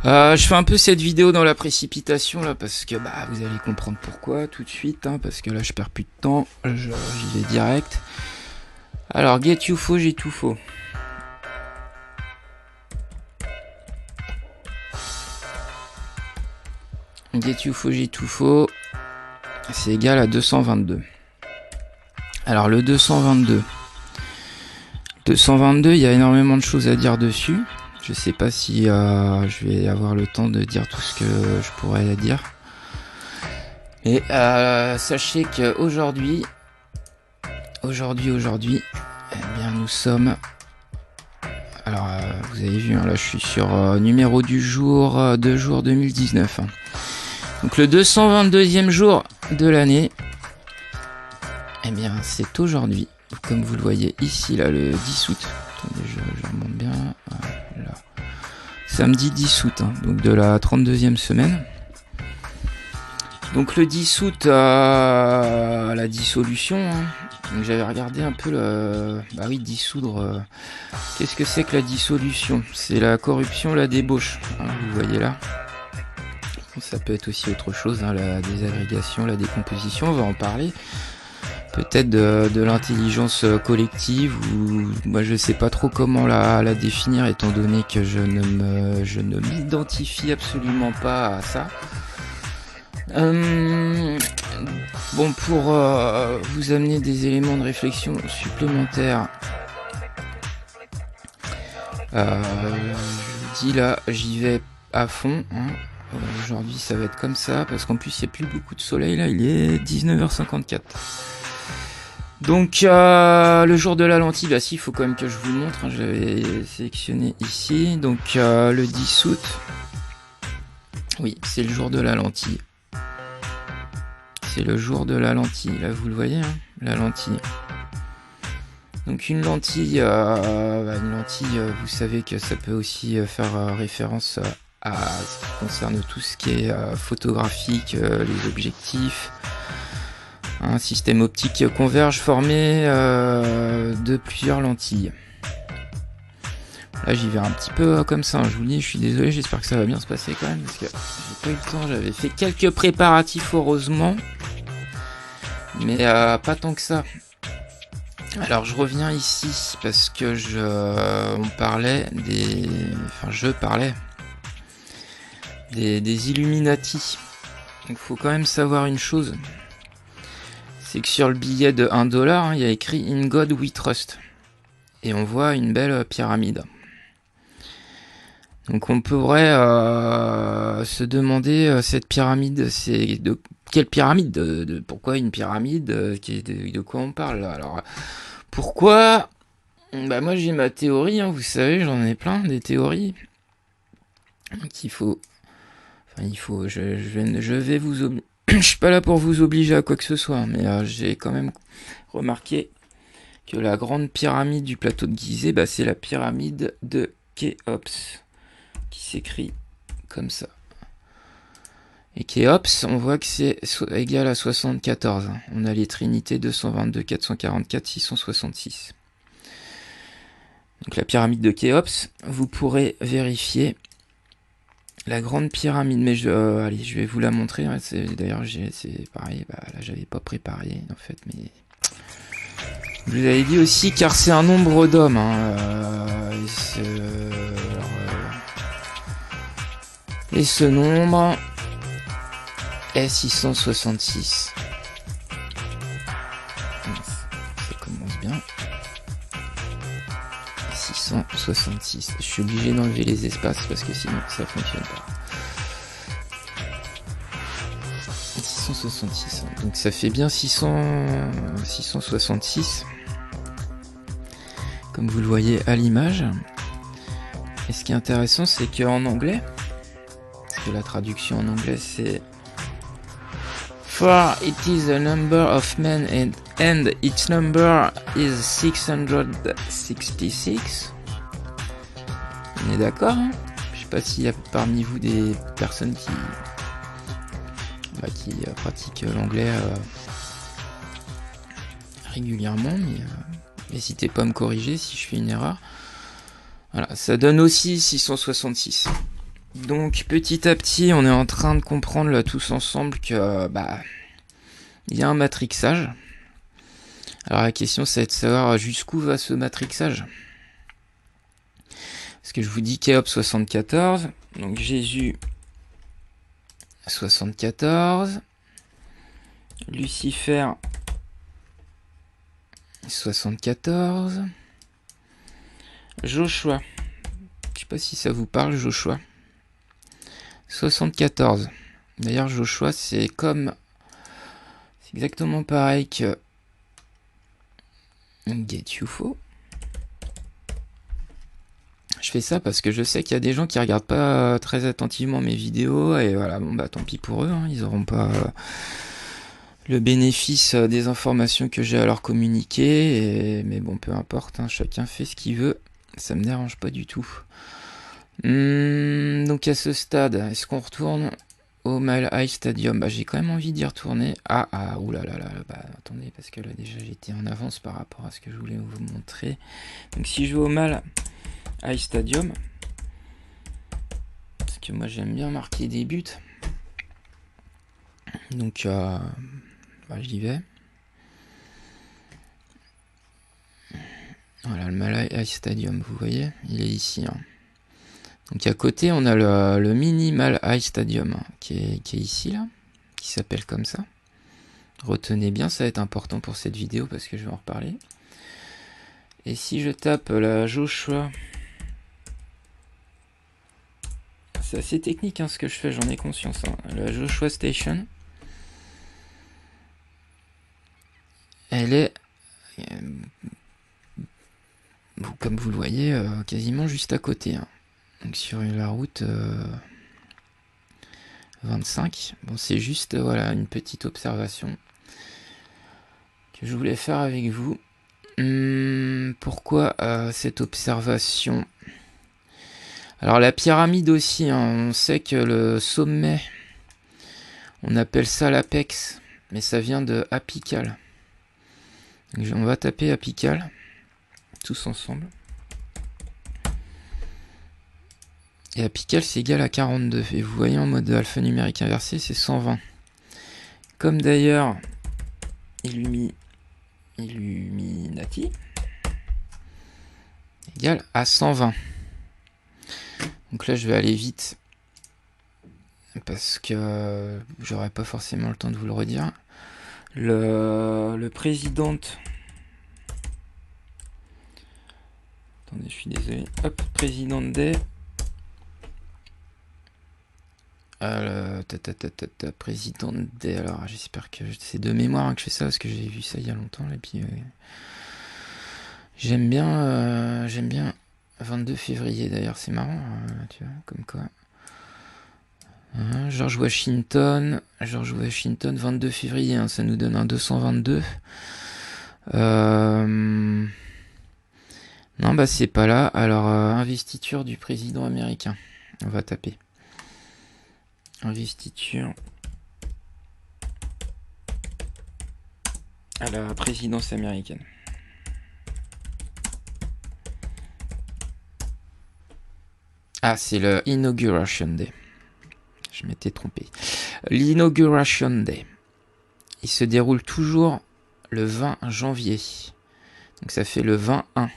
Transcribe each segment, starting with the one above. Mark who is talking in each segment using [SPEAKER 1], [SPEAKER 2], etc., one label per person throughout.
[SPEAKER 1] Je fais un peu cette vidéo dans la précipitation là parce que bah vous allez comprendre pourquoi tout de suite hein, parce que là je perds plus de temps, j'y vais direct. Alors get you faux, j'ai tout faux. Get you faux, j'ai tout faux. C'est égal à 222. Alors le 222. 222, il y a énormément de choses à dire dessus. Je sais pas si je vais avoir le temps de dire tout ce que je pourrais dire. Et sachez qu'aujourd'hui, eh bien nous sommes. Alors vous avez vu, hein, là je suis sur numéro du jour 2 jours 2019. Hein. Donc le 222e jour de l'année. Eh bien c'est aujourd'hui. Comme vous le voyez ici, là, le 10 août. Attendez, je remonte bien. Voilà. Samedi 10 août, hein, donc de la 32e semaine. Donc le 10 août, la dissolution. Hein. Donc j'avais regardé un peu le... Bah oui, dissoudre. Qu'est-ce que c'est que la dissolution? C'est la corruption, la débauche. Hein, vous voyez là. Ça peut être aussi autre chose, hein, la désagrégation, la décomposition, on va en parler. Peut-être de l'intelligence collective ou moi je sais pas trop comment la définir étant donné que je ne m'identifie absolument pas à ça. Bon, pour vous amener des éléments de réflexion supplémentaires, je vous dis là, j'y vais à fond. Hein. Aujourd'hui ça va être comme ça parce qu'en plus il n'y a plus beaucoup de soleil là, il est 19h54. Donc le jour de la lentille, bah si, il faut quand même que je vous le montre, hein, je l'avais sélectionné ici, donc le 10 août, oui, c'est le jour de la lentille. C'est le jour de la lentille, là vous le voyez, hein, la lentille. Donc une lentille, vous savez que ça peut aussi faire référence à ce qui concerne tout ce qui est photographique, les objectifs. Un système optique converge formé de plusieurs lentilles. Là j'y vais un petit peu comme ça, hein. Je vous le dis, je suis désolé, j'espère que ça va bien se passer quand même, parce que j'ai pas eu le temps, j'avais fait quelques préparatifs heureusement, mais pas tant que ça. Alors je reviens ici parce que je parlais des Illuminati. Donc faut quand même savoir une chose. C'est que sur le billet de 1 $, hein, il y a écrit In God We Trust. Et on voit une belle pyramide. Donc on pourrait se demander cette pyramide, c'est de quelle pyramide, pourquoi une pyramide, de quoi on parle là. Alors pourquoi? Bah moi j'ai ma théorie, hein, vous savez, j'en ai plein des théories. Donc je vais vous je suis pas là pour vous obliger à quoi que ce soit, mais j'ai quand même remarqué que la grande pyramide du plateau de Gizeh, bah, c'est la pyramide de Khéops, qui s'écrit comme ça. Et Khéops, on voit que c'est égal à 74. Hein. On a les trinités 222, 444, 666. Donc la pyramide de Khéops, vous pourrez vérifier. La grande pyramide, mais allez, je vais vous la montrer. Hein. D'ailleurs, c'est pareil. Bah, là, j'avais pas préparé en fait, mais je vous avais dit aussi car c'est un nombre d'hommes. Hein. Et ce nombre est 666. Ça commence bien. 666. Je suis obligé d'enlever les espaces parce que sinon ça fonctionne pas. 666. Donc ça fait bien 666. Comme vous le voyez à l'image. Et ce qui est intéressant, c'est qu'en anglais, parce que la traduction en anglais c'est For it is a number of men and its number is 666. On est d'accord, hein? Je sais pas s'il y a parmi vous des personnes qui pratiquent l'anglais régulièrement, mais n'hésitez pas à me corriger si je fais une erreur. Voilà, ça donne aussi 666. Donc petit à petit, on est en train de comprendre là tous ensemble que il y a un matrixage. Alors la question c'est de savoir jusqu'où va ce matrixage. Parce que je vous dis Kéops 74, donc Jésus 74, Lucifer 74, Joshua, je sais pas si ça vous parle, Joshua 74. D'ailleurs Joshua c'est exactement pareil que Get UFO. Je fais ça parce que je sais qu'il y a des gens qui regardent pas très attentivement mes vidéos et voilà, bon bah tant pis pour eux, hein, ils auront pas le bénéfice des informations que j'ai à leur communiquer, mais bon peu importe, hein, chacun fait ce qu'il veut, ça me dérange pas du tout. Donc à ce stade, est-ce qu'on retourne au Mile High Stadium? Bah j'ai quand même envie d'y retourner. Oulala, attendez, parce que là déjà j'étais en avance par rapport à ce que je voulais vous montrer. Donc si je vais au Mile High Stadium, parce que moi j'aime bien marquer des buts, donc j'y vais. Voilà le Mile High Stadium, vous voyez, il est ici. Hein. Donc à côté on a le mini Mile High Stadium hein, qui est ici là, qui s'appelle comme ça. Retenez bien, ça va être important pour cette vidéo parce que je vais en reparler. Et si je tape la Joshua, c'est assez technique hein, ce que je fais, j'en ai conscience. Hein. La Joshua Station, elle est, comme vous le voyez, quasiment juste à côté. Hein. Donc sur la route 25. Bon, c'est juste voilà une petite observation que je voulais faire avec vous. Pourquoi cette observation? Alors la pyramide aussi, hein, on sait que le sommet, on appelle ça l'apex, mais ça vient de apical. Donc, on va taper apical, tous ensemble. Et apical c'est égal à 42. Et vous voyez en mode alphanumérique inversé, c'est 120. Comme d'ailleurs Illuminati égal à 120. Donc là je vais aller vite parce que j'aurai pas forcément le temps de vous le redire. Le président, attendez, je suis désolé. Hop, président des président des, alors j'espère que c'est de mémoire hein, que je fais ça parce que j'ai vu ça il y a longtemps et puis j'aime bien 22 février d'ailleurs, c'est marrant tu vois, comme quoi George Washington 22 février hein, ça nous donne un 222. Non bah c'est pas là. Alors investiture du président américain, on va taper investiture à la présidence américaine. Ah, c'est le Inauguration Day. Je m'étais trompé. L'Inauguration Day. Il se déroule toujours le 20 janvier. Donc ça fait le 21.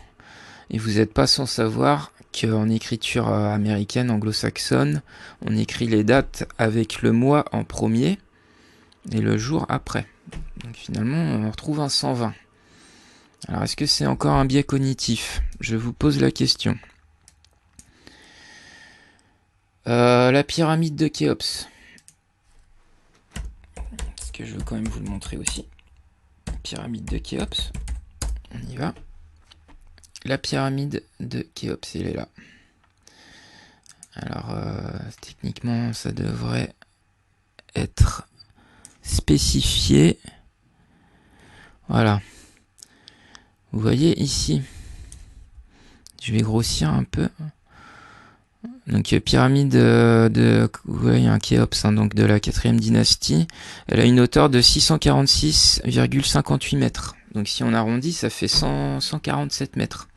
[SPEAKER 1] Et vous n'êtes pas sans savoir qu'en écriture américaine, anglo-saxonne, on écrit les dates avec le mois en premier et le jour après. Donc finalement, on retrouve un 120. Alors est-ce que c'est encore un biais cognitif? Je vous pose la question. La pyramide de Khéops. Parce que je veux quand même vous le montrer aussi. Pyramide de Khéops. On y va. La pyramide de Khéops, elle est là. Alors, techniquement, ça devrait être spécifié. Voilà. Vous voyez ici. Je vais grossir un peu. Donc pyramide vous voyez un Khéops hein, donc de la 4e dynastie. Elle a une hauteur de 646,58 mètres. Donc si on arrondit, ça fait 147 mètres.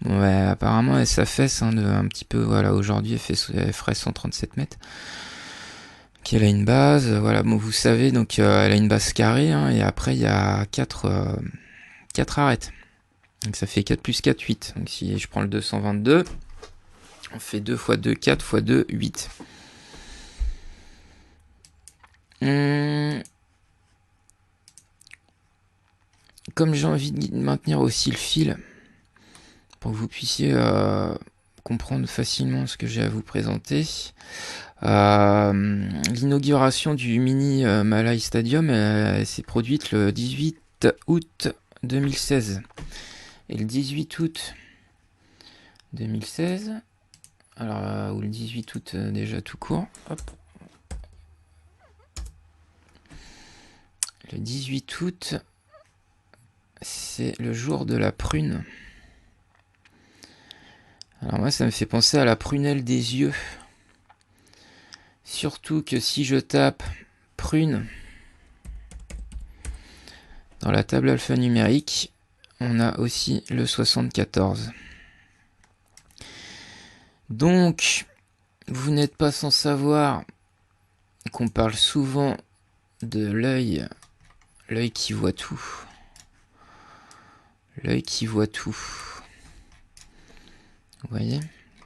[SPEAKER 1] Ouais, apparemment elle s'affaisse un petit peu. Voilà, aujourd'hui elle ferait 137 mètres. Donc elle a une base, voilà, bon, vous savez, donc elle a une base carrée, hein, et après il y a 4 arêtes. Donc ça fait 4 plus 4, 8. Donc si je prends le 222, on fait 2 x 2, 4 x 2, 8. Comme j'ai envie de maintenir aussi le fil, pour que vous puissiez comprendre facilement ce que j'ai à vous présenter, l'inauguration du mini Malay Stadium s'est produite le 18 août 2016. Et le 18 août 2016, alors, ou le 18 août déjà tout court, hop. Le 18 août, c'est le jour de la prune. Alors moi, ça me fait penser à la prunelle des yeux. Surtout que si je tape prune dans la table alphanumérique, on a aussi le 74. Donc, vous n'êtes pas sans savoir qu'on parle souvent de l'œil qui voit tout. L'œil qui voit tout. Vous voyez,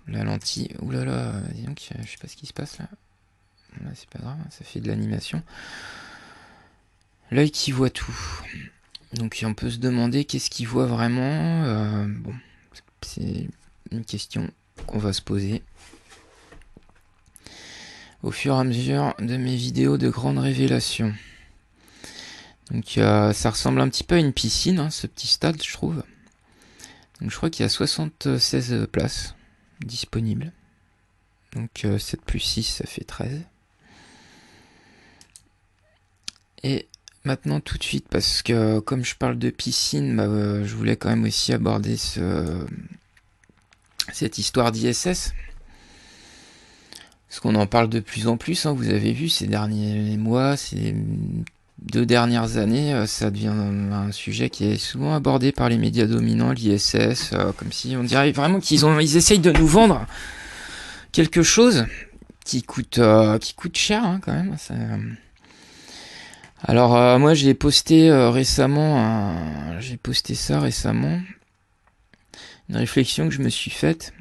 [SPEAKER 1] la lentille. Ouh là là, dis donc, je sais pas ce qui se passe là. C'est pas grave, ça fait de l'animation. L'œil qui voit tout. Donc on peut se demander qu'est-ce qu'il voit vraiment. Bon, c'est une question qu'on va se poser au fur et à mesure de mes vidéos de grandes révélations. Donc ça ressemble un petit peu à une piscine, hein, ce petit stade, je trouve. Donc je crois qu'il y a 76 places disponibles. Donc 7 plus 6, ça fait 13. Et maintenant tout de suite, parce que comme je parle de piscine, je voulais quand même aussi aborder cette histoire d'ISS. Parce qu'on en parle de plus en plus, hein, vous avez vu ces derniers mois, ces 2 dernières années, ça devient un sujet qui est souvent abordé par les médias dominants, l'ISS, comme si on dirait vraiment qu'ils essayent de nous vendre quelque chose qui coûte cher, hein, quand même. Alors moi j'ai posté récemment, une réflexion que je me suis faite.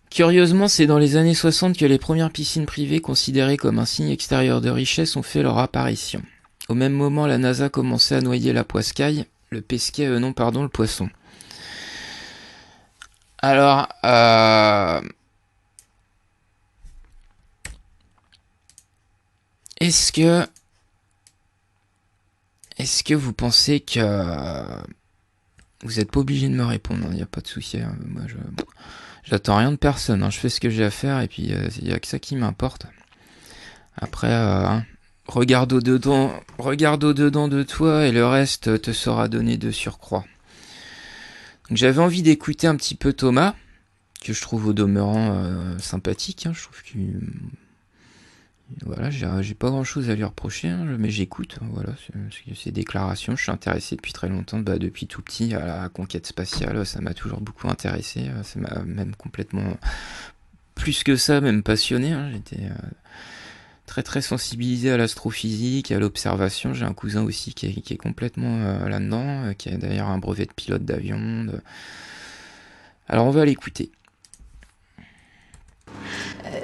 [SPEAKER 1] Curieusement, c'est dans les années 60 que les premières piscines privées considérées comme un signe extérieur de richesse ont fait leur apparition. Au même moment, la NASA commençait à noyer la poiscaille, le poisson. Alors, est-ce que vous pensez que vous n'êtes pas obligé de me répondre, il n'y a pas de souci. Hein. Moi, j'attends rien de personne. Hein. Je fais ce que j'ai à faire et puis il n'y a que ça qui m'importe. Après, regarde au-dedans de toi et le reste te sera donné de surcroît. Donc, j'avais envie d'écouter un petit peu Thomas, que je trouve au demeurant sympathique. Hein. Je trouve que voilà, j'ai pas grand chose à lui reprocher, hein, mais j'écoute, voilà, ses déclarations. Je suis intéressé depuis très longtemps, depuis tout petit, à la conquête spatiale. Ça m'a toujours beaucoup intéressé, ça m'a même complètement, plus que ça, même passionné. Hein. J'étais très très sensibilisé à l'astrophysique, à l'observation. J'ai un cousin aussi qui est complètement là-dedans, qui a d'ailleurs un brevet de pilote d'avion. Alors on va l'écouter.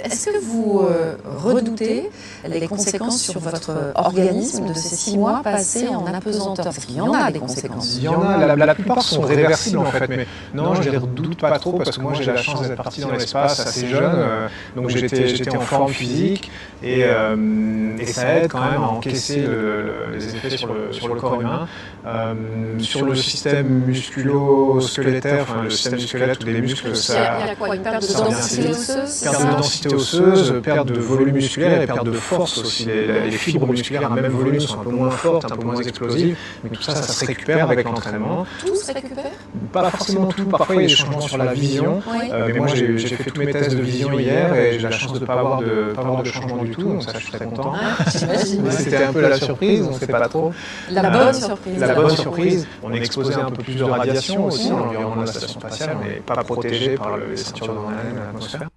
[SPEAKER 2] Est-ce que vous redoutez les conséquences sur votre organisme de ces 6 mois passés en apesanteur? Parce qu'il y en a des conséquences.
[SPEAKER 3] Il y en a, la plupart sont réversibles en fait, mais non, je les redoute pas trop parce que moi j'ai la chance d'être parti dans l'espace assez jeune, donc j'étais en forme physique et ça aide quand même à encaisser les effets sur le corps humain. Sur le système musculo-squeletteur, enfin le système du squelette ou des muscles, ça...
[SPEAKER 2] Il y a quoi, une perte de densité osseuse?
[SPEAKER 3] Perte de densité osseuse, osseuse, perte de volume musculaire et perte de force aussi. Les fibres musculaires à même volume sont un peu moins fortes, un peu moins explosives, mais tout ça, ça se récupère avec l'entraînement.
[SPEAKER 2] Tout se récupère?
[SPEAKER 3] Pas forcément tout, parfois il y a des changements sur la vision, mais moi j'ai fait tous mes tests de vision hier et j'ai la chance de ne pas avoir de changement du tout, donc ça je suis très content.
[SPEAKER 2] J'imagine.
[SPEAKER 3] C'était un peu la surprise, on ne sait pas trop.
[SPEAKER 2] La bonne surprise.
[SPEAKER 3] La bonne surprise, on est exposé à un peu plus de radiation aussi dans l'environnement de la station spatiale, mais pas protégé par les ceintures de Van Allen de l'atmosphère.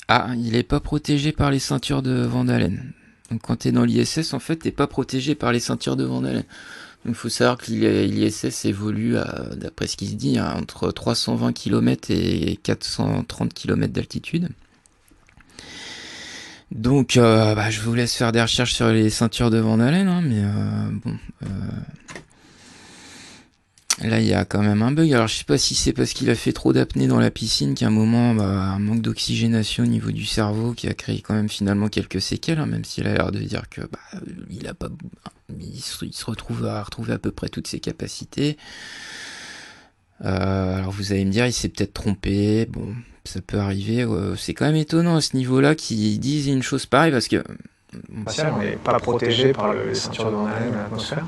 [SPEAKER 1] Ah, il n'est pas protégé par les ceintures de Van Allen. Donc quand tu es dans l'ISS, en fait, tu n'es pas protégé par les ceintures de Van Allen. Donc il faut savoir que l'ISS évolue, d'après ce qui se dit, entre 320 km et 430 km d'altitude. Donc je vous laisse faire des recherches sur les ceintures de Van Allen, hein, mais là il y a quand même un bug. Alors je sais pas si c'est parce qu'il a fait trop d'apnée dans la piscine qu'à un moment un manque d'oxygénation au niveau du cerveau qui a créé quand même finalement quelques séquelles, hein, même s'il a l'air de dire que il se retrouve à retrouver à peu près toutes ses capacités. Alors vous allez me dire, il s'est peut-être trompé, bon, ça peut arriver, c'est quand même étonnant à ce niveau-là qu'ils disent une chose pareille, parce que...
[SPEAKER 3] On n'est pas protégé par les ceintures de Van Allen de l'atmosphère,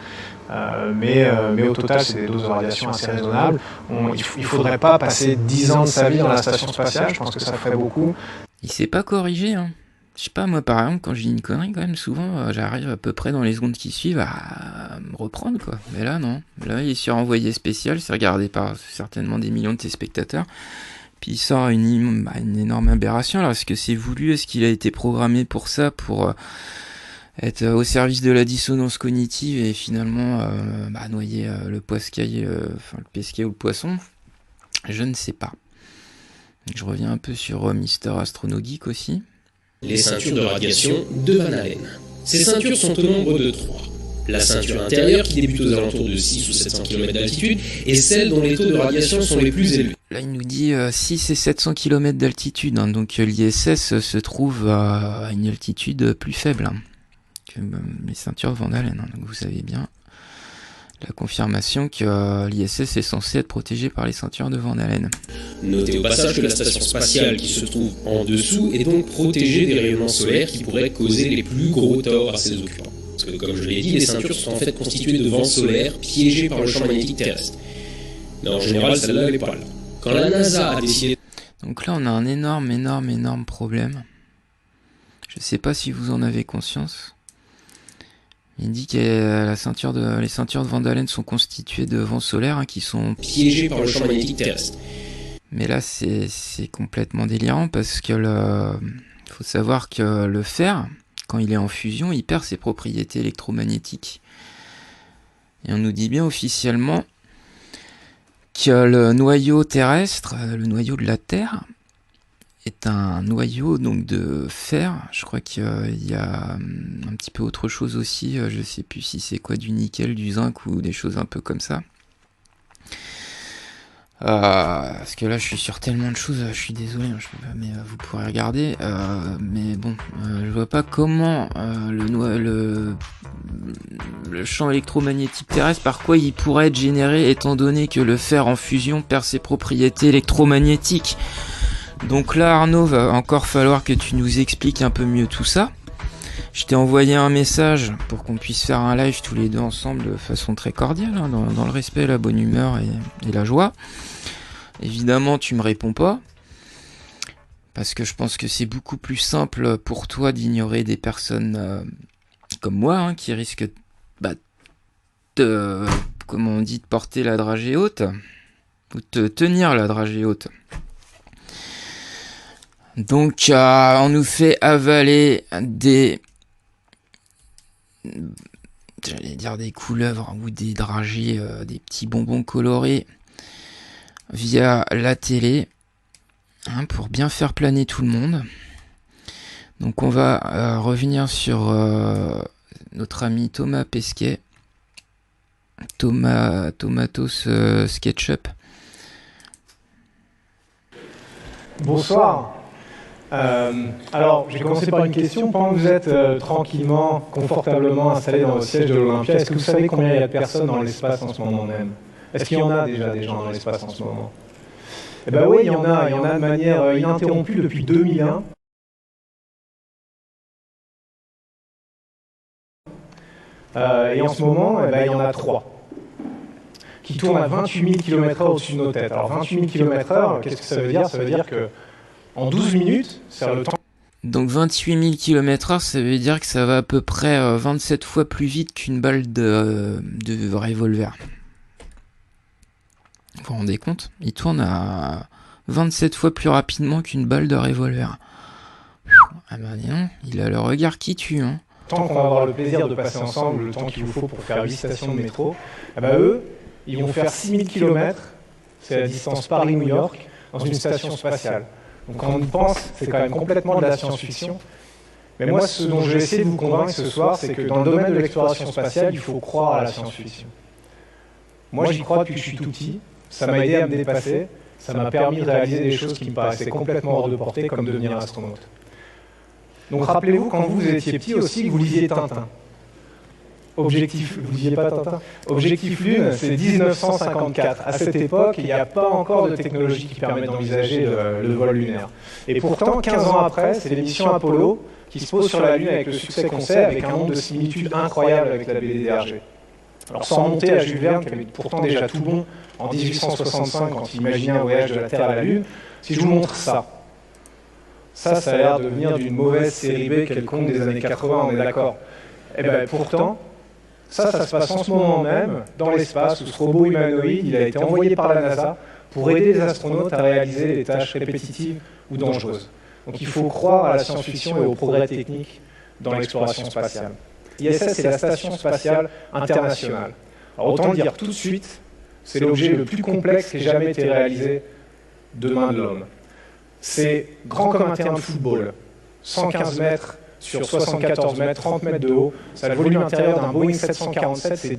[SPEAKER 3] mais au total c'est des doses de radiation assez raisonnables. Il ne faudrait pas passer 10 ans de sa vie dans la station spatiale, je pense que ça ferait beaucoup.
[SPEAKER 1] Il s'est pas corrigé, hein. Je sais pas, moi par exemple, quand je dis une connerie, quand même, souvent, j'arrive à peu près dans les secondes qui suivent à me reprendre, quoi. Mais là, non. Là, il est sur envoyé spécial, c'est regardé par certainement des millions de téléspectateurs. Puis il sort une énorme aberration. Alors, est-ce que c'est voulu? Est-ce qu'il a été programmé pour ça, pour être au service de la dissonance cognitive et finalement noyer le poiscaille, le pesquet ou le poisson? Je ne sais pas. Je reviens un peu sur Mister Astronogeek aussi.
[SPEAKER 4] Les ceintures de radiation de Van Allen. Ces ceintures sont au nombre de 3. La ceinture intérieure qui débute aux alentours de 6 ou 700 km d'altitude et celle dont les taux de radiation sont les plus élevés.
[SPEAKER 1] Là il nous dit 6 et 700 km d'altitude, hein, donc l'ISS se trouve à une altitude plus faible que les ceintures Van Allen, hein, donc vous savez bien la confirmation que l'ISS est censé être protégé par les ceintures de Van Allen.
[SPEAKER 4] Notez au passage que la station spatiale qui se trouve en dessous est donc protégée des rayonnements solaires qui pourraient causer les plus gros torts à ses occupants. Parce que comme je l'ai dit, les ceintures sont en fait constituées de vents solaires piégés par le champ magnétique terrestre. Mais en général, celle-là, elle n'est pas là. Quand la NASA a décidé...
[SPEAKER 1] Donc là, on a un énorme problème. Je ne sais pas si vous en avez conscience. Il dit que les ceintures de Van Allen sont constituées de vents solaires qui sont
[SPEAKER 4] piégés par le champ magnétique terrestre.
[SPEAKER 1] Mais là, c'est complètement délirant parce que faut savoir que le fer, quand il est en fusion, il perd ses propriétés électromagnétiques. Et on nous dit bien officiellement que le noyau terrestre, le noyau de la Terre, est un noyau donc de fer. Je crois qu'il y a un petit peu autre chose aussi, je sais plus si c'est quoi, du nickel, du zinc ou des choses un peu comme ça. Parce que là je suis sur tellement de choses, je suis désolé, mais vous pourrez regarder. Mais bon, je vois pas comment le champ électromagnétique terrestre, par quoi il pourrait être généré, étant donné que le fer en fusion perd ses propriétés électromagnétiques. Donc là Arnaud, va encore falloir que tu nous expliques un peu mieux tout ça. Je t'ai envoyé un message pour qu'on puisse faire un live tous les deux ensemble de façon très cordiale, hein, dans le respect, la bonne humeur et la joie. Évidemment tu me réponds pas, parce que je pense que c'est beaucoup plus simple pour toi d'ignorer des personnes comme moi, qui risquent de porter la dragée haute, ou de tenir la dragée haute. Donc on nous fait avaler des couleuvres ou des dragées, des petits bonbons colorés via la télé, pour bien faire planer tout le monde. Donc on va revenir sur notre ami Thomas Pesquet, Tomatos SketchUp.
[SPEAKER 3] Bonsoir. Alors, j'ai commencé par une question. Pendant que vous êtes tranquillement, confortablement installé dans votre siège de l'Olympia, est-ce que vous savez combien il y a de personnes dans l'espace en ce moment même? Est-ce qu'il y en a déjà des gens dans l'espace en ce moment? Eh ben oui, il y en a de manière ininterrompue depuis 2001. Et en ce moment, il y en a 3 qui tournent à 28 000 km/h au-dessus de nos têtes. Alors 28 000 km/h, qu'est-ce que ça veut dire? Ça veut dire qu'en 12 minutes, c'est le temps.
[SPEAKER 1] Donc 28 000 km/h, ça veut dire que ça va à peu près 27 fois plus vite qu'une balle de revolver. Vous vous rendez compte? Il tourne à 27 fois plus rapidement qu'une balle de revolver. Ah ben non, il a le regard qui tue, hein.
[SPEAKER 3] Tant qu'on va avoir le plaisir de passer ensemble, le temps qu'il vous faut pour faire 8 stations de métro, eux, ils vont faire 6 000 km, c'est la distance Paris-New York, dans une station spatiale. Donc quand on y pense, c'est quand même complètement de la science-fiction. Mais moi, ce dont je vais essayer de vous convaincre ce soir, c'est que dans le domaine de l'exploration spatiale, il faut croire à la science-fiction. Moi, j'y crois depuis que je suis tout petit, ça m'a aidé à me dépasser, ça m'a permis de réaliser des choses qui me paraissaient complètement hors de portée, comme devenir astronaute. Donc rappelez-vous, quand vous étiez petit aussi, que vous lisiez Tintin. Objectif, vous lisiez pas Tintin? Objectif Lune, c'est 1954. À cette époque, il n'y a pas encore de technologie qui permet d'envisager le vol lunaire. Et pourtant, 15 ans après, c'est l'émission Apollo qui se pose sur la Lune avec le succès qu'on sait, avec un nombre de similitudes incroyables avec la BDDRG. Alors sans remonter à Jules Verne, qui avait pourtant déjà tout bon en 1865 quand il imaginait un voyage de la Terre à la Lune, si je vous montre ça, ça a l'air de venir d'une mauvaise série B quelconque des années 80, on est d'accord. Eh bien pourtant, ça se passe en ce moment même, dans l'espace, où ce robot humanoïde, il a été envoyé par la NASA pour aider les astronautes à réaliser des tâches répétitives ou dangereuses. Donc il faut croire à la science-fiction et aux progrès techniques dans l'exploration spatiale. ISS, c'est la Station Spatiale Internationale. Alors autant le dire tout de suite, c'est l'objet le plus complexe qui ait jamais été réalisé de main de l'homme. C'est grand comme un terrain de football, 115 mètres sur 74 mètres, 30 mètres de haut. Ça a le volume intérieur d'un Boeing 747, c'est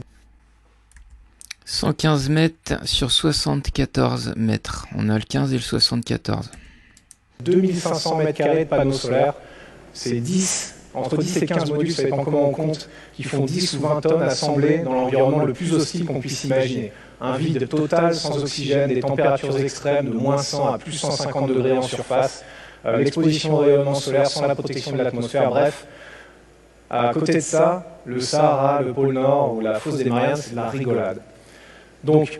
[SPEAKER 1] 115 mètres sur 74 mètres. On a le 15 et le 74.
[SPEAKER 3] 2500 mètres carrés de panneaux solaires. C'est entre 10 et 15 modules, ça dépend comment on compte, qui font 10 ou 20 tonnes assemblées dans l'environnement le plus hostile qu'on puisse imaginer. Un vide total, sans oxygène, des températures extrêmes de moins 100 à plus 150 degrés en surface, l'exposition au rayonnement solaire sans la protection de l'atmosphère, bref. À côté de ça, le Sahara, le pôle Nord ou la fosse des Mariannes, c'est de la rigolade. Donc,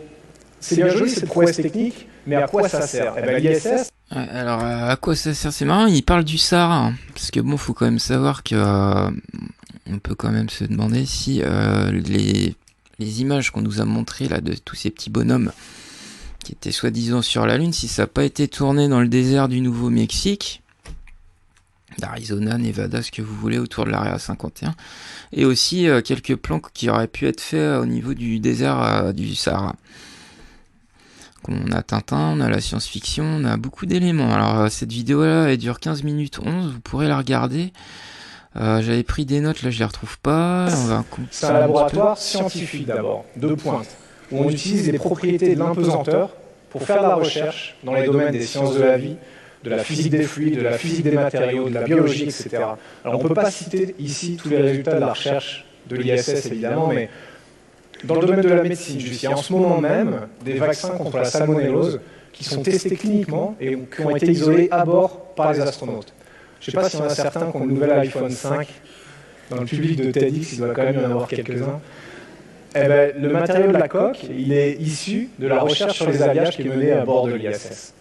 [SPEAKER 3] c'est bien joli cette prouesse technique, mais à quoi ça sert? Eh bien, l'ISS...
[SPEAKER 1] Alors, à quoi ça sert? C'est marrant, il parle du Sahara, hein, parce que bon, faut quand même savoir que... on peut quand même se demander si les images qu'on nous a montrées là, de tous ces petits bonhommes qui étaient soi-disant sur la Lune, si ça n'a pas été tourné dans le désert du Nouveau-Mexique, d'Arizona, Nevada, ce que vous voulez, autour de l'Area 51, et aussi quelques plans qui auraient pu être faits au niveau du désert du Sahara. On a Tintin, on a la science-fiction, on a beaucoup d'éléments. Alors cette vidéo-là, elle dure 15 minutes 11, vous pourrez la regarder. J'avais pris des notes, là je les retrouve pas.
[SPEAKER 3] C'est un laboratoire scientifique d'abord, de pointe, où on utilise les propriétés de l'impesanteur pour faire de la recherche dans les domaines des sciences de la vie, de la physique des fluides, de la physique des matériaux, de la biologie, etc. Alors on ne peut pas citer ici tous les résultats de la recherche de l'ISS évidemment, mais dans le domaine de la médecine, il y a en ce moment même des vaccins contre la salmonellose qui sont testés cliniquement et qui ont été isolés à bord par les astronautes. Je ne sais pas s'il y en a certains qui ont le nouvel iPhone 5. Dans le public de TEDx, il doit quand même y en avoir quelques-uns. Eh ben, le matériau de la coque, il est issu de la recherche sur les alliages qui est menée à bord de l'ISS.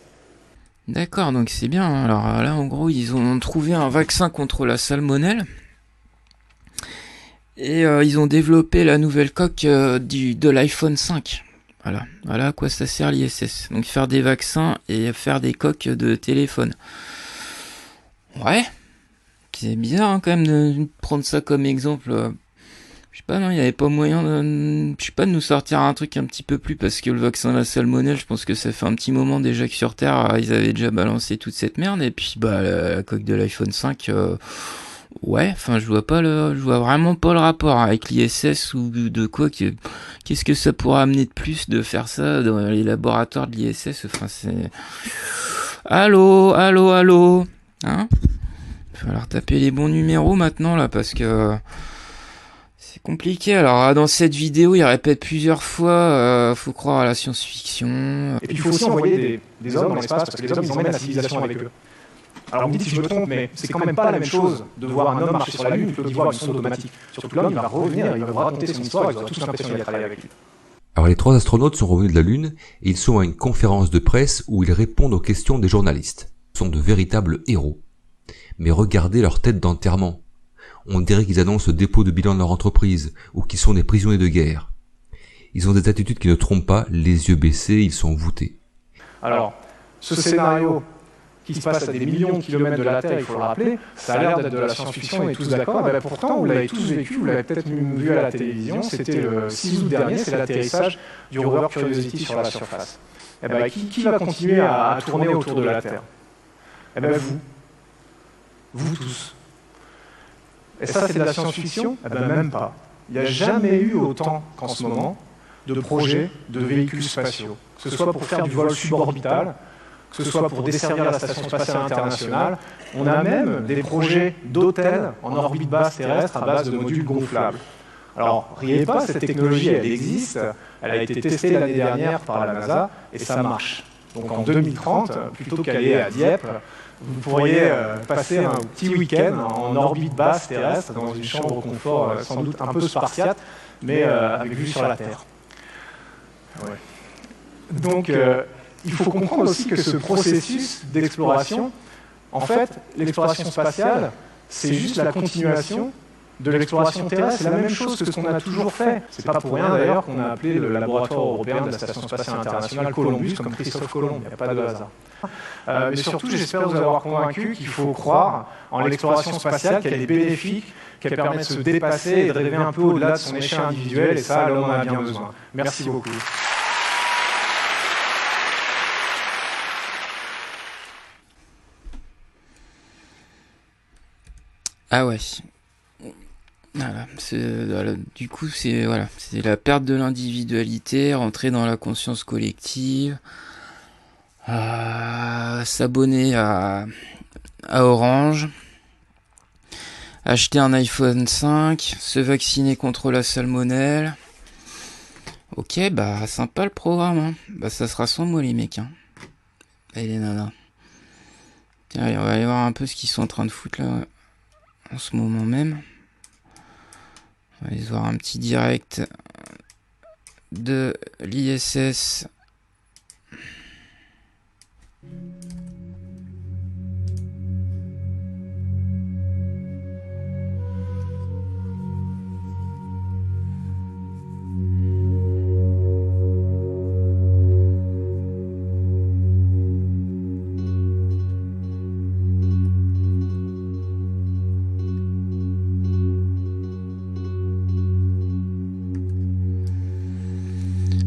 [SPEAKER 1] D'accord, donc c'est bien. Alors là, en gros, ils ont trouvé un vaccin contre la salmonelle. Et ils ont développé la nouvelle coque de l'iPhone 5. Voilà à quoi ça sert l'ISS. Donc faire des vaccins et faire des coques de téléphone. Ouais, c'est bizarre hein, quand même de prendre ça comme exemple. Je sais pas, non, il n'y avait pas moyen de nous sortir un truc un petit peu plus, parce que le vaccin à la salmonelle, je pense que ça fait un petit moment déjà que sur Terre, ils avaient déjà balancé toute cette merde, et puis bah la coque de l'iPhone 5, ouais, enfin je vois vraiment pas le rapport avec l'ISS ou de quoi, qu'est-ce que ça pourra amener de plus de faire ça dans les laboratoires de l'ISS, enfin c'est... Allô, hein? Il va falloir taper les bons numéros maintenant là, parce que... c'est compliqué. Alors, dans cette vidéo, il répète plusieurs fois, faut croire à la science-fiction.
[SPEAKER 3] Et puis il faut aussi envoyer des hommes dans l'espace, parce que les hommes, ils emmènent la civilisation avec eux. Alors vous me dites si je me trompe, mais c'est quand même pas la même chose de voir un homme marcher sur la Lune plutôt d'y voir une sonde automatique. Surtout que l'homme, il va revenir, il va vous raconter son histoire, ils auront tous l'impression qu'il a travaillé avec lui.
[SPEAKER 5] Alors les 3 astronautes sont revenus de la Lune et ils sont à une conférence de presse où ils répondent aux questions des journalistes. Ils sont de véritables héros. Mais regardez leur tête d'enterrement. On dirait qu'ils annoncent le dépôt de bilan de leur entreprise ou qu'ils sont des prisonniers de guerre. Ils ont des attitudes qui ne trompent pas, les yeux baissés, ils sont voûtés.
[SPEAKER 3] Alors, ce scénario qui se passe à des millions de kilomètres de la Terre, il faut le rappeler, ça a l'air d'être de la science-fiction, on est tous d'accord. Ben pourtant, vous l'avez tous vécu, vous l'avez peut-être vu à la télévision, c'était le 6 août dernier, c'est l'atterrissage du rover Curiosity sur la surface. Et ben, qui va continuer à tourner autour de la Terre? Eh bien vous tous. Et ça, c'est de la science-fiction? Eh bien même pas. Il n'y a jamais eu autant qu'en ce moment de projets de véhicules spatiaux, que ce soit pour faire du vol suborbital, que ce soit pour desservir la Station spatiale internationale. On a même des projets d'hôtels en orbite basse terrestre à base de modules gonflables. Alors, riez pas, cette technologie, elle existe, elle a été testée l'année dernière par la NASA, et ça marche. Donc en 2030, plutôt qu'aller à Dieppe, vous pourriez passer un petit week-end en orbite basse terrestre, dans une chambre confort sans doute un peu spartiate, mais avec vue sur la Terre. Ouais. Donc, il faut comprendre aussi que ce processus d'exploration, en fait, l'exploration spatiale, c'est juste la continuation de l'exploration terrestre. C'est la même chose que ce qu'on a toujours fait. C'est pas pour rien d'ailleurs qu'on a appelé le laboratoire européen de la Station spatiale internationale Columbus, comme Christophe Colomb. Il n'y a pas de hasard. Mais surtout, j'espère vous avoir convaincu qu'il faut croire en l'exploration spatiale, qu'elle est bénéfique, qu'elle permet de se dépasser et de rêver un peu au-delà de son échelle individuelle, et ça, l'homme en a bien besoin. Merci beaucoup.
[SPEAKER 1] Ah ouais. Voilà, du coup, c'est la perte de l'individualité, rentrer dans la conscience collective, s'abonner à Orange, acheter un iPhone 5, se vacciner contre la salmonelle. Ok, bah sympa le programme, hein. Bah ça sera sans moi les mecs, hein. Et les nanas. Tiens, on va aller voir un peu ce qu'ils sont en train de foutre là en ce moment même. On va aller voir un petit direct de l'ISS.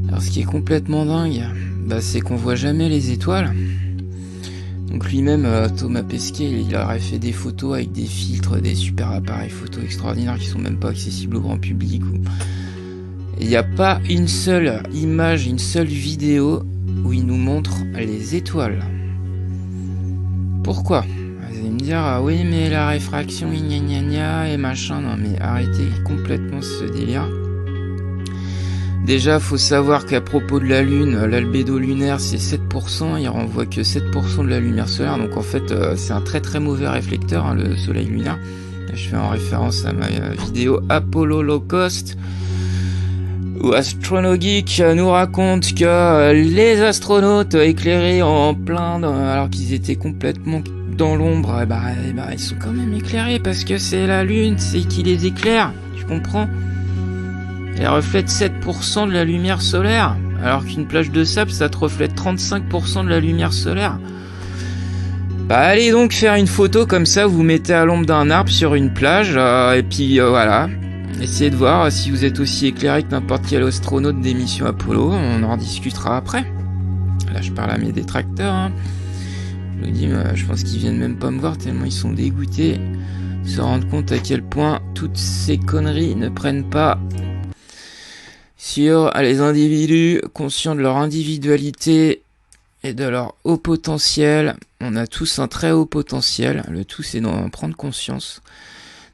[SPEAKER 1] Alors ce qui est complètement dingue, bah, c'est qu'on voit jamais les étoiles. Donc lui-même, Thomas Pesquet, il aurait fait des photos avec des filtres, des super appareils photo extraordinaires qui sont même pas accessibles au grand public. Il n'y a pas une seule image, une seule vidéo où il nous montre les étoiles. Pourquoi? Vous allez me dire, ah oui mais la réfraction, gna gna gna et machin. Non mais arrêtez complètement ce délire. Déjà, faut savoir qu'à propos de la Lune, l'albédo lunaire c'est 7%, il renvoie que 7% de la lumière solaire, donc en fait c'est un très très mauvais réflecteur, hein, le soleil lunaire. Je fais en référence à ma vidéo Apollo Low Cost, où AstronoGeek nous raconte que les astronautes éclairés en plein, alors qu'ils étaient complètement dans l'ombre, ils sont quand même éclairés parce que c'est la Lune, c'est qui les éclaire, tu comprends? Elle reflète 7% de la lumière solaire, alors qu'une plage de sable, ça te reflète 35% de la lumière solaire. Bah allez donc faire une photo comme ça, vous mettez à l'ombre d'un arbre sur une plage, et puis voilà. Essayez de voir si vous êtes aussi éclairé que n'importe quel astronaute des missions Apollo, on en rediscutera après. Là je parle à mes détracteurs, hein. Je vous dis, je pense qu'ils viennent même pas me voir tellement ils sont dégoûtés de se rendre compte à quel point toutes ces conneries ne prennent pas sur les individus conscients de leur individualité et de leur haut potentiel. On a tous un très haut potentiel, le tout c'est d'en prendre conscience,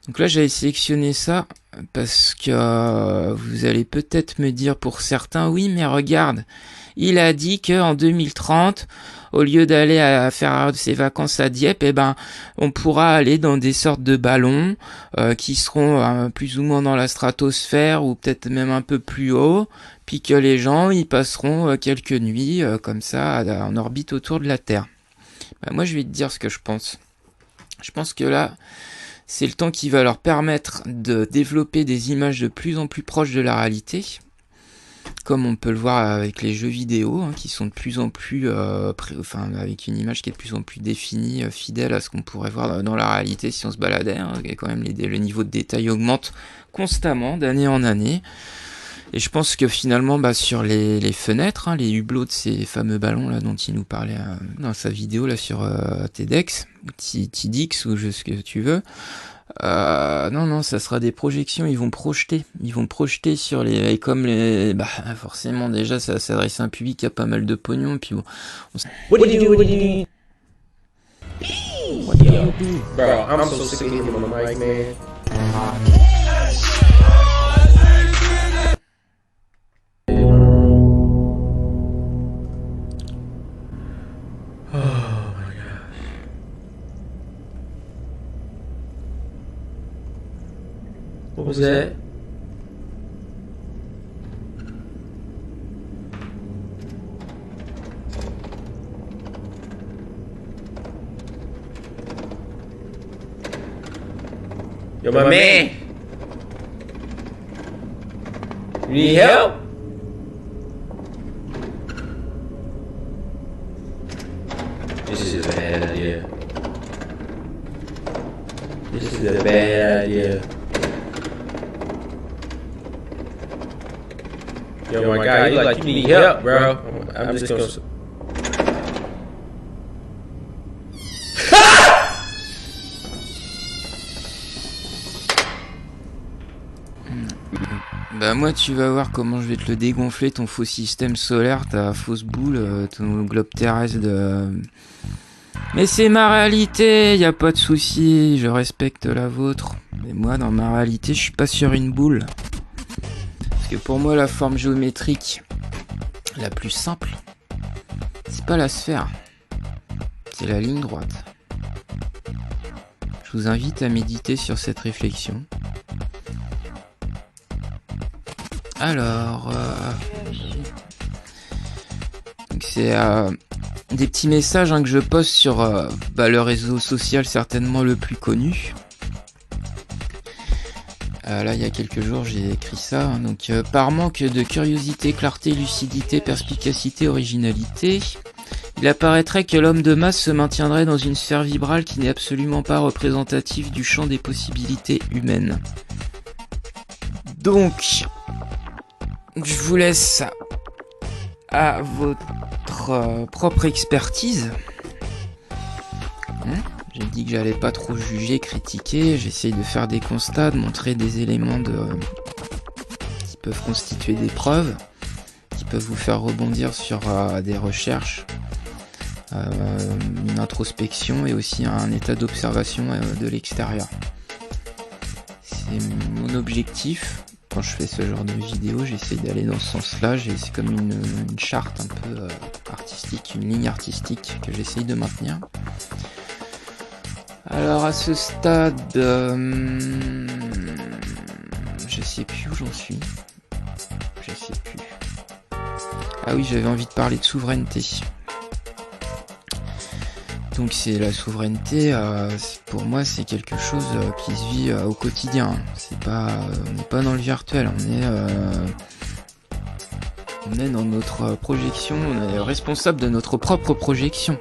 [SPEAKER 1] Donc là, j'avais sélectionné ça parce que vous allez peut-être me dire pour certains, oui, mais regarde, il a dit qu'en 2030, au lieu d'aller à faire ses vacances à Dieppe, eh ben, on pourra aller dans des sortes de ballons qui seront plus ou moins dans la stratosphère ou peut-être même un peu plus haut, puis que les gens ils passeront quelques nuits comme ça en orbite autour de la Terre. Ben, moi, je vais te dire ce que je pense. Je pense que là, c'est le temps qui va leur permettre de développer des images de plus en plus proches de la réalité, comme on peut le voir avec les jeux vidéo, hein, qui sont de plus en plus, avec une image qui est de plus en plus définie, fidèle à ce qu'on pourrait voir dans la réalité si on se baladait. Hein, et quand même, le niveau de détail augmente constamment, d'année en année. Et je pense que finalement, sur les fenêtres, hein, les hublots de ces fameux ballons là dont il nous parlait dans sa vidéo là sur TEDx, ou TEDx ou ce que tu veux. Non, ça sera des projections. Ils vont projeter sur les, et comme les, forcément déjà ça s'adresse à un public qui a pas mal de pognon. Puis bon.
[SPEAKER 4] What do you do? Bro, I'm so sick of hitting my mic, man. What was that? Yo, my man! You need help? This is a bad idea. This is a bad idea. Yo, my guy, you like you need help, bro. I'm just gonna.
[SPEAKER 1] Moi, tu vas voir comment je vais te le dégonfler, ton faux système solaire, ta fausse boule, ton globe terrestre de... Mais c'est ma réalité, y a pas de souci, je respecte la vôtre. Mais moi, dans ma réalité, je suis pas sur une boule. Parce que pour moi, la forme géométrique la plus simple, c'est pas la sphère, c'est la ligne droite. Je vous invite à méditer sur cette réflexion. Alors, c'est des petits messages que je poste sur le réseau social certainement le plus connu. Là, il y a quelques jours, j'ai écrit ça. Hein, donc, par manque de curiosité, clarté, lucidité, perspicacité, originalité, il apparaîtrait que l'homme de masse se maintiendrait dans une sphère vibrale qui n'est absolument pas représentative du champ des possibilités humaines. Donc, je vous laisse à votre propre expertise. J'ai dit que j'allais pas trop juger, critiquer. J'essaye de faire des constats, de montrer des éléments qui peuvent constituer des preuves, qui peuvent vous faire rebondir sur des recherches, une introspection et aussi un état d'observation de l'extérieur. C'est mon objectif. Quand je fais ce genre de vidéo, j'essaie d'aller dans ce sens-là. C'est comme une charte un peu artistique, une ligne artistique que j'essaye de maintenir. Alors à ce stade, je sais plus où j'en suis. Je sais plus. Ah oui, j'avais envie de parler de souveraineté. Donc c'est la souveraineté, pour moi c'est quelque chose qui se vit au quotidien. C'est pas, on n'est pas dans le virtuel, on est dans notre projection, on est responsable de notre propre projection.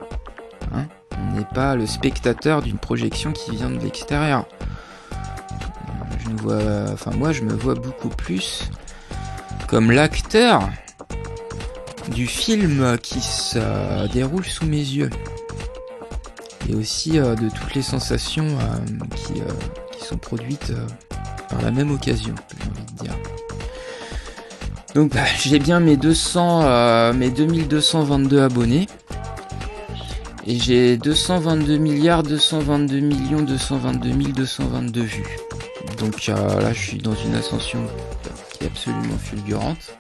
[SPEAKER 1] Hein, on n'est pas le spectateur d'une projection qui vient de l'extérieur. Moi je me vois beaucoup plus comme l'acteur du film qui se déroule sous mes yeux. Et aussi de toutes les sensations qui sont produites par la même occasion, j'ai envie de dire. Donc j'ai bien mes 2222 abonnés. Et j'ai 222 222 222 vues. Donc là, je suis dans une ascension qui est absolument fulgurante.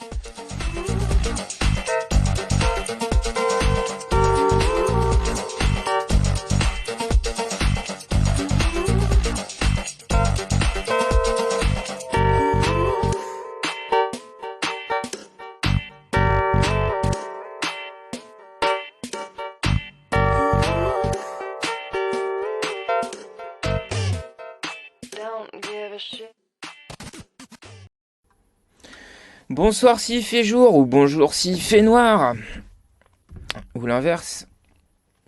[SPEAKER 1] Bonsoir s'il fait jour ou bonjour s'il fait noir. Ou l'inverse.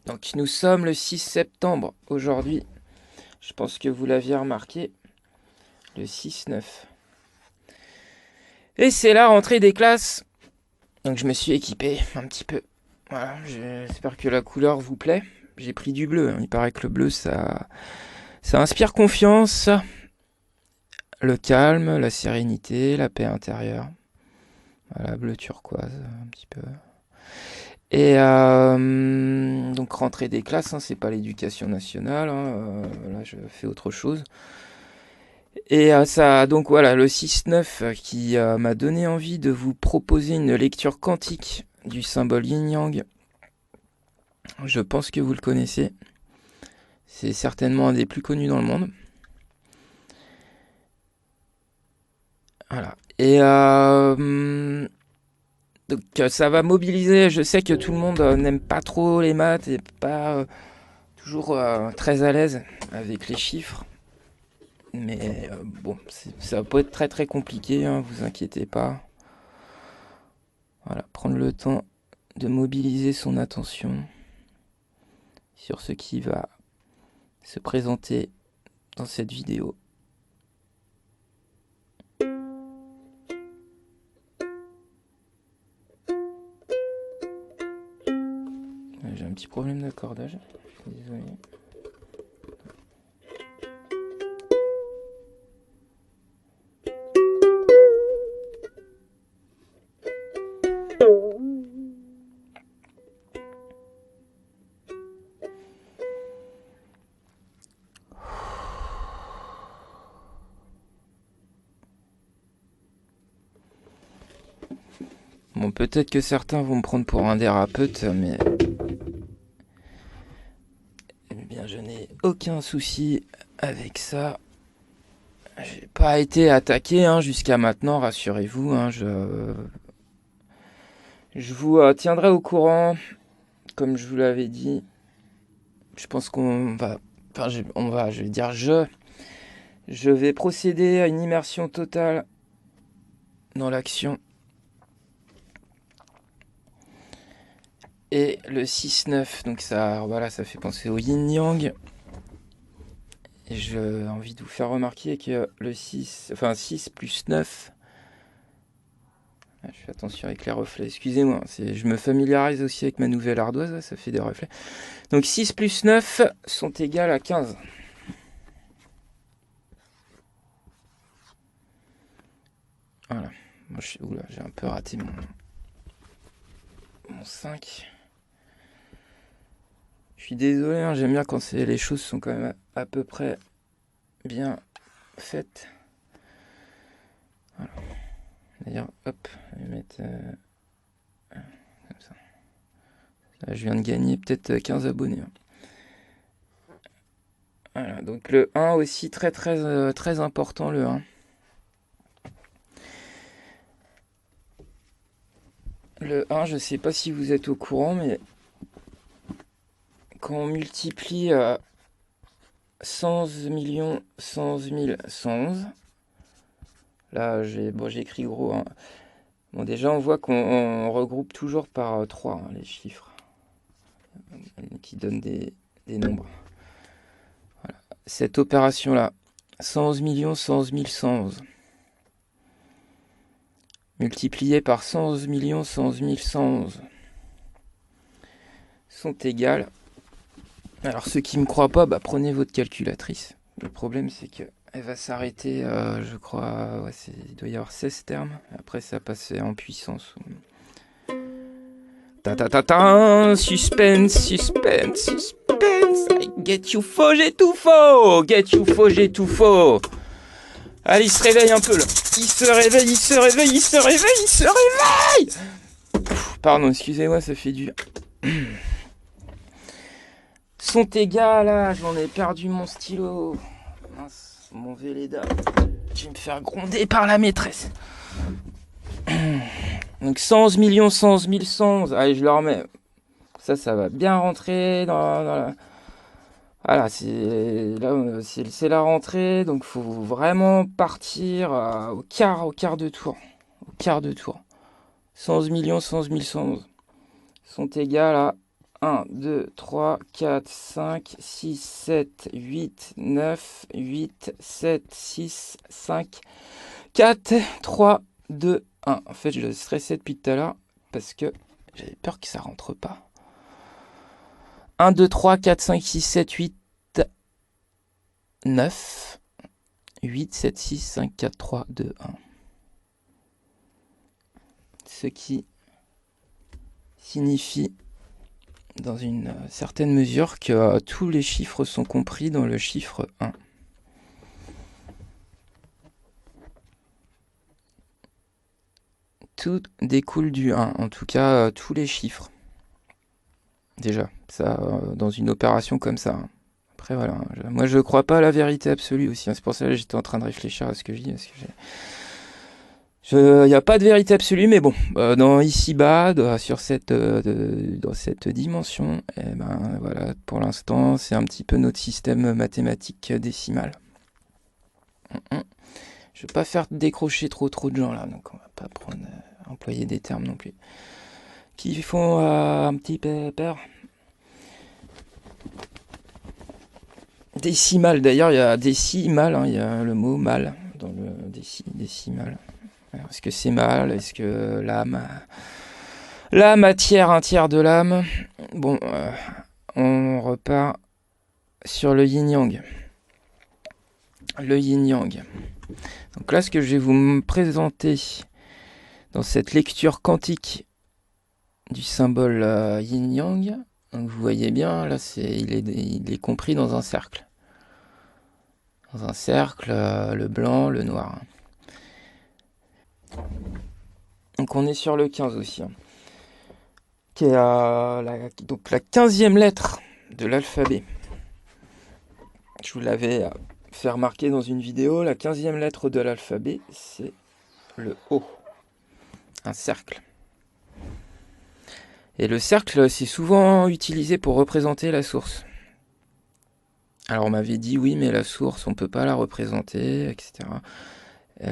[SPEAKER 1] Donc nous sommes le 6 septembre aujourd'hui. Je pense que vous l'aviez remarqué. Le 6-9. Et c'est la rentrée des classes. Donc je me suis équipé un petit peu. Voilà, j'espère que la couleur vous plaît. J'ai pris du bleu. Il paraît que le bleu ça inspire confiance. Le calme, la sérénité, la paix intérieure. Voilà, bleu turquoise, un petit peu. Et donc rentrée des classes, hein, c'est pas l'éducation nationale. Hein, là, je fais autre chose. Et ça, donc voilà, le 6-9 qui m'a donné envie de vous proposer une lecture quantique du symbole yin-yang. Je pense que vous le connaissez. C'est certainement un des plus connus dans le monde. Voilà. Et donc ça va mobiliser. Je sais que tout le monde n'aime pas trop les maths et pas toujours très à l'aise avec les chiffres. Mais bon, ça va pas être très très compliqué, hein, vous inquiétez pas. Voilà, prendre le temps de mobiliser son attention sur ce qui va se présenter dans cette vidéo. J'ai un petit problème d'accordage, je suis désolé. Bon, peut-être que certains vont me prendre pour un thérapeute, mais eh bien, je n'ai aucun souci avec ça. J'ai pas été attaqué hein, jusqu'à maintenant, rassurez-vous. Hein, je vous tiendrai au courant, comme je vous l'avais dit. Je pense qu'on va, enfin, je vais procéder à une immersion totale dans l'action. Et le 6-9, donc ça, voilà, ça fait penser au yin-yang. Et j'ai envie de vous faire remarquer que le 6 plus 9... Je fais attention avec les reflets, excusez-moi, je me familiarise aussi avec ma nouvelle ardoise, ça fait des reflets. Donc 6 plus 9 sont égales à 15. Voilà. Moi, j'ai un peu raté mon 5. Je suis désolé, hein, j'aime bien quand les choses sont quand même à peu près bien faites. Voilà. D'ailleurs, hop, je vais mettre comme ça. Là, je viens de gagner peut-être 15 abonnés. Hein. Voilà, donc le 1 aussi, très important le 1. Le 1, je sais pas si vous êtes au courant, mais quand on multiplie 111 millions, 111 111, là j'ai écrit gros. Hein. Bon, déjà on voit qu'on regroupe toujours par 3 hein, les chiffres qui donnent des nombres. Voilà. Cette opération là, 111 millions, 111 111. Multiplié par 111 millions, 111 111 sont égales. Alors ceux qui ne me croient pas, prenez votre calculatrice. Le problème c'est que elle va s'arrêter, je crois, il doit y avoir 16 termes. Après ça passe en puissance. Suspense, suspense, suspense. Get you faux, j'ai tout faux. Get you faux, j'ai tout faux. Allez, il se réveille un peu là. Il se réveille, il se réveille, il se réveille, il se réveille. Pardon, excusez-moi, ça fait du... Sont tes gars là, j'en ai perdu mon stylo. Mince, mon Véleda. Je vais me faire gronder par la maîtresse. Donc 111 millions, 111 000, 111. Allez, je le remets. Ça va bien rentrer dans la... Voilà, c'est la rentrée, donc faut vraiment partir au quart de tour. Au quart de tour. 111 millions, 111 000, 111. Sont égales à 1, 2, 3, 4, 5, 6, 7, 8, 9, 8, 7, 6, 5, 4, 3, 2, 1. En fait, je stressais depuis tout à l'heure parce que j'avais peur que ça rentre pas. 1, 2, 3, 4, 5, 6, 7, 8, 9, 8, 7, 6, 5, 4, 3, 2, 1. Ce qui signifie, dans une certaine mesure, que tous les chiffres sont compris dans le chiffre 1. Tout découle du 1, en tout cas tous les chiffres. Déjà, ça, dans une opération comme ça. Après, voilà, moi je crois pas à la vérité absolue aussi. C'est pour ça que j'étais en train de réfléchir à ce que je dis. Parce que il n'y a pas de vérité absolue, mais bon, dans ici-bas, dans cette dimension, eh ben, voilà, pour l'instant, c'est un petit peu notre système mathématique décimal. Je ne vais pas faire décrocher trop de gens là, donc on va pas employer des termes non plus qui font un petit peu peur. Décimal, d'ailleurs, il y a décimal, hein, il y a le mot mal dans le décimal. Est-ce que c'est mal? Est-ce que la matière, un tiers de l'âme? Bon, on repart sur le yin-yang. Le yin-yang. Donc là, ce que je vais vous présenter dans cette lecture quantique du symbole yin-yang, donc vous voyez bien, là, il est compris dans un cercle. Dans un cercle, le blanc, le noir. Donc on est sur le 15 aussi, hein, qui est donc la 15e lettre de l'alphabet. Je vous l'avais fait remarquer dans une vidéo, la 15e lettre de l'alphabet, c'est le O, un cercle. Et le cercle, c'est souvent utilisé pour représenter la source. Alors on m'avait dit oui, mais la source, on peut pas la représenter, etc.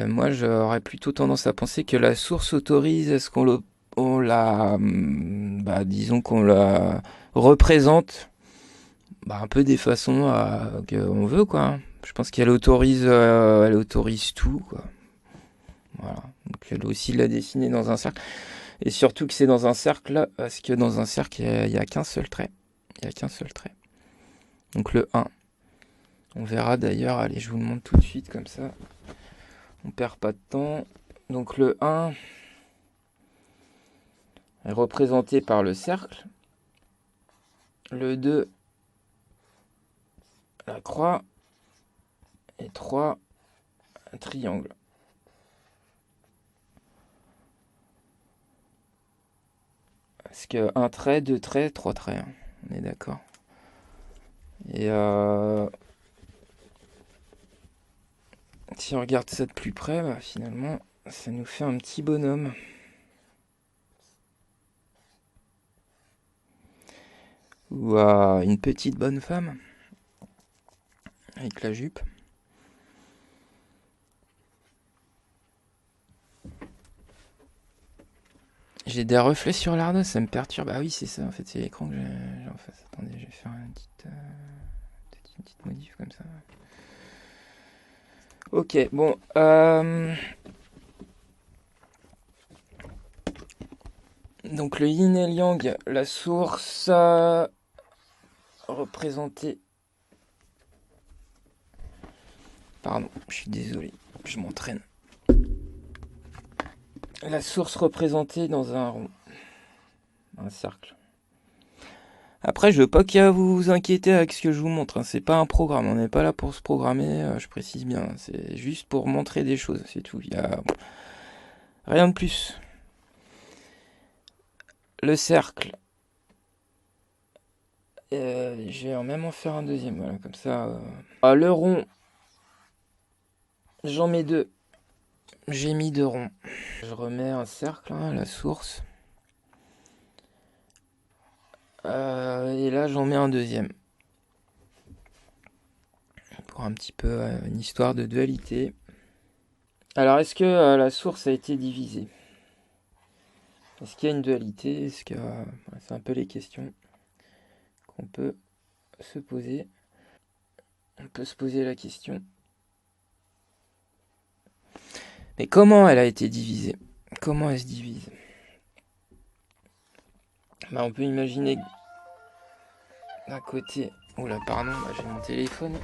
[SPEAKER 1] Moi, j'aurais plutôt tendance à penser que la source autorise à ce qu'on la représente un peu des façons qu'on veut, quoi. Je pense qu'elle autorise tout, quoi. Voilà. Donc elle aussi l'a dessiné dans un cercle. Et surtout que c'est dans un cercle, parce que dans un cercle, il n'y a qu'un seul trait. Il n'y a qu'un seul trait. Donc le 1. On verra d'ailleurs, allez, je vous le montre tout de suite, comme ça. On perd pas de temps. Donc le 1 est représenté par le cercle. Le 2, la croix. Et 3, un triangle. Parce que 1 trait, 2 traits, 3 traits. Hein. On est d'accord. Et si on regarde ça de plus près, finalement, ça nous fait un petit bonhomme. Ou une petite bonne femme. Avec la jupe. J'ai des reflets sur l'ardoise, ça me perturbe. Ah oui, c'est ça, en fait, c'est l'écran que j'ai en face. Attendez, je vais faire une petite modif comme ça. Ok, bon. Donc le yin et le yang, la source représentée. Pardon, je suis désolé, je m'entraîne. La source représentée dans un rond, un cercle. Après, je veux pas qu'il y ait à vous inquiéter avec ce que je vous montre, hein. C'est pas un programme, on n'est pas là pour se programmer, je précise bien. C'est juste pour montrer des choses, c'est tout. Il y a rien de plus. Le cercle. Je vais même en faire un deuxième, voilà, comme ça. Le rond, j'en mets 2. J'ai mis 2 ronds. Je remets un cercle, hein, à la source. Et là, j'en mets un deuxième. Pour un petit peu une histoire de dualité. Alors, est-ce que la source a été divisée? Est-ce qu'il y a une dualité? Est-ce que c'est un peu les questions qu'on peut se poser. On peut se poser la question. Mais comment elle a été divisée? Comment elle se divise? On peut imaginer d'un côté... Oula, pardon, j'ai mon téléphone.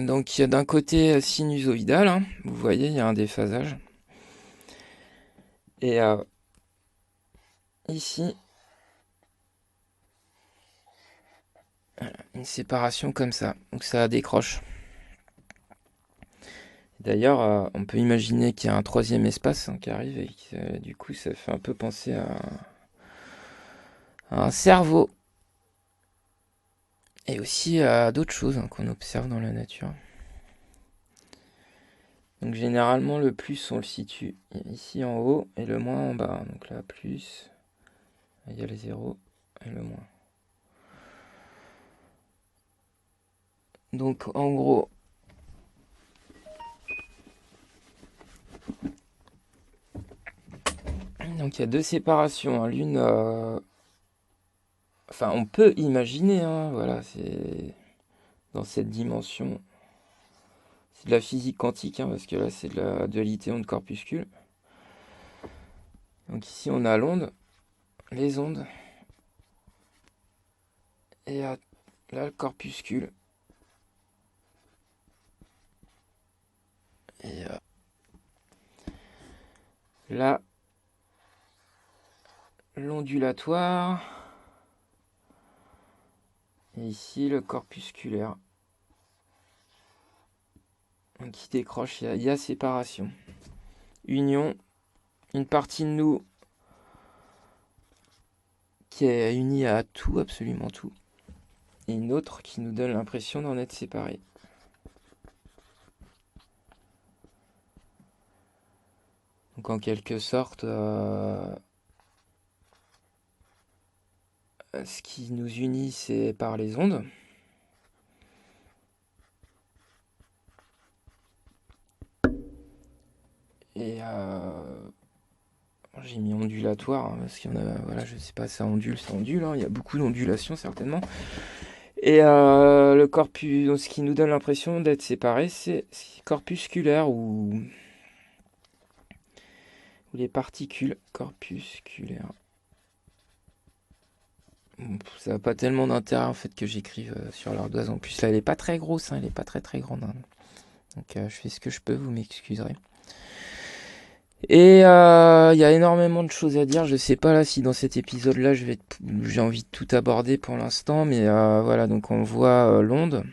[SPEAKER 1] Donc il y a d'un côté sinusoïdal, hein. Vous voyez, il y a un déphasage. Et ici, une séparation comme ça. Donc ça décroche. D'ailleurs, on peut imaginer qu'il y a un troisième espace, hein, qui arrive et du coup ça fait un peu penser à un cerveau. Et aussi à d'autres choses, hein, qu'on observe dans la nature. Donc généralement le plus on le situe ici en haut et le moins en bas. Donc là plus, il y a le 0 et le moins. Donc en gros, donc il y a 2 séparations, hein. L'une, enfin on peut imaginer, hein, voilà, c'est dans cette dimension. C'est de la physique quantique, hein, parce que là c'est de la dualité onde-corpuscule. Donc ici on a l'onde, les ondes, et là le corpuscule. Et là, l'ondulatoire. Et ici, le corpusculaire. Donc, qui décroche, il y a séparation. Union, une partie de nous qui est unie à tout, absolument tout. Et une autre qui nous donne l'impression d'en être séparés. Donc en quelque sorte, ce qui nous unit, c'est par les ondes. Et j'ai mis ondulatoire, hein, parce qu'il y en a, voilà, je sais pas, ça ondule, hein, il y a beaucoup d'ondulations certainement. Et le corpus, donc, ce qui nous donne l'impression d'être séparés, c'est corpusculaire ou les particules corpusculaires. Ça n'a pas tellement d'intérêt en fait que j'écrive sur l'ardoise. En plus là elle est pas très grosse, hein, elle est pas très grande, hein. Donc je fais ce que je peux, vous m'excuserez. Et il y a énormément de choses à dire. Je sais pas là si dans cet épisode là j'ai envie de tout aborder pour l'instant, mais voilà, donc on voit l'onde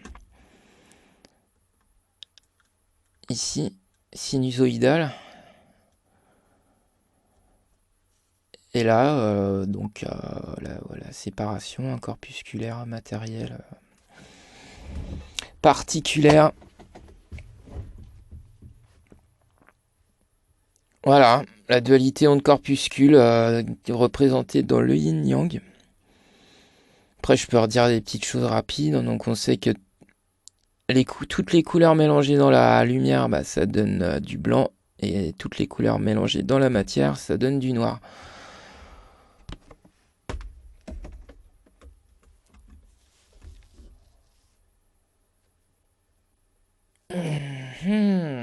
[SPEAKER 1] ici sinusoïdale. Et là, donc, la séparation, un corpusculaire, matériel, particulaire. Voilà, la dualité onde-corpuscule représentée dans le yin-yang. Après, je peux redire des petites choses rapides. Donc, on sait que toutes les couleurs mélangées dans la lumière, ça donne du blanc. Et toutes les couleurs mélangées dans la matière, ça donne du noir.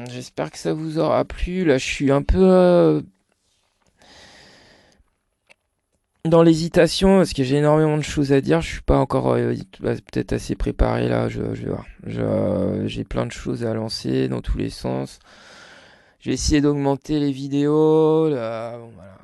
[SPEAKER 1] J'espère que ça vous aura plu. Là, je suis un peu dans l'hésitation, parce que j'ai énormément de choses à dire, je suis pas encore peut-être assez préparé là, je vais voir. J'ai plein de choses à lancer dans tous les sens. Je vais essayer d'augmenter les vidéos, là, bon, voilà,